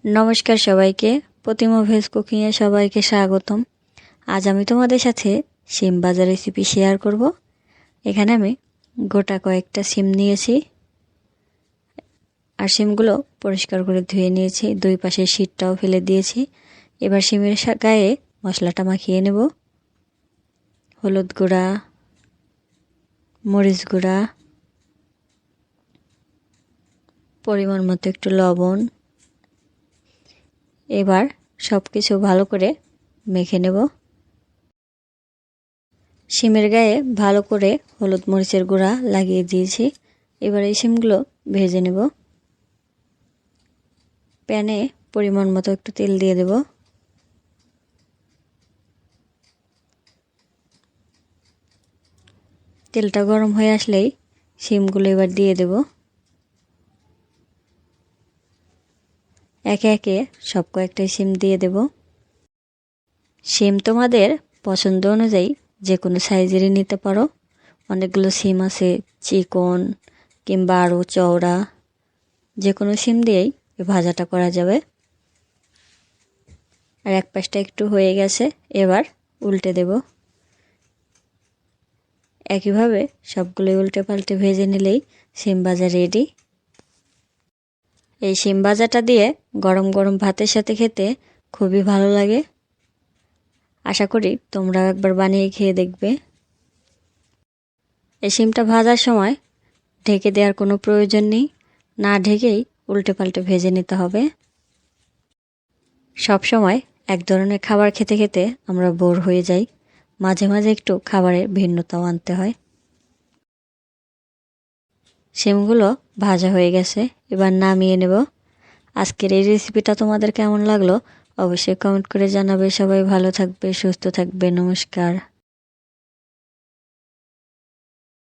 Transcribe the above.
নমস্কার সবাইকে, প্রতিমা ভেজ কুকিংয়ে সবাইকে স্বাগতম। আজ আমি তোমাদের সাথে শিম ভাজা রেসিপি শেয়ার করব। এখানে আমি গোটা কয়েকটা শিম নিয়েছি আর শিমগুলো পরিষ্কার করে ধুয়ে নিয়েছি, দুই পাশে শীটটাও ফেলে দিয়েছি। এবার শিমের গায়ে মশলাটা মাখিয়ে নেব। হলুদ গুঁড়া, মরিচ গুঁড়া, পরিমাণ মতো একটু লবণ। এবার সব কিছু ভালো করে মেখে নেব। শিমের গায়ে ভালো করে হলুদ মরিচের গুঁড়া লাগিয়ে দিয়েছি। এবার এই শিমগুলো ভেজে নেব। প্যানে পরিমাণ মতো একটু তেল দিয়ে দেব। তেলটা গরম হয়ে আসলেই শিমগুলো এবার দিয়ে দেব। একে একে সব কয়েকটা শিম দিয়ে দেব। শিম তোমাদের পছন্দ অনুযায়ী যে কোনো সাইজেরই নিতে পারো। অনেকগুলো শিম আছে, চিকন কিংবা আরও চওড়া, যে কোনো শিম দিয়েই ভাজাটা করা যাবে। আর এক পাশটা একটু হয়ে গেছে, এবার উল্টে দেব। একইভাবে সবগুলো উল্টে পাল্টে ভেজে নিলেই শিম ভাজা রেডি। এই শিম ভাজাটা দিয়ে গরম গরম ভাতের সাথে খেতে খুবই ভালো লাগে। আশা করি তোমরাও একবার বানিয়ে খেয়ে দেখবে। এই শিমটা ভাজার সময় ঢেকে দেওয়ার কোনো প্রয়োজন নেই, না ঢেকেই উল্টে পাল্টে ভেজে নিতে হবে। সব সময় এক ধরনের খাবার খেতে খেতে আমরা বোর হয়ে যাই, মাঝে মাঝে একটু খাবারের ভিন্নতাও আনতে হয়। শিমগুলো ভাজা হয়ে গেছে, এবার নামিয়ে নেব। আজকের এই রেসিপিটা তোমাদের কেমন লাগলো অবশ্যই কমেন্ট করে জানাবে। সবাই ভালো থাকবে, সুস্থ থাকবে। নমস্কার।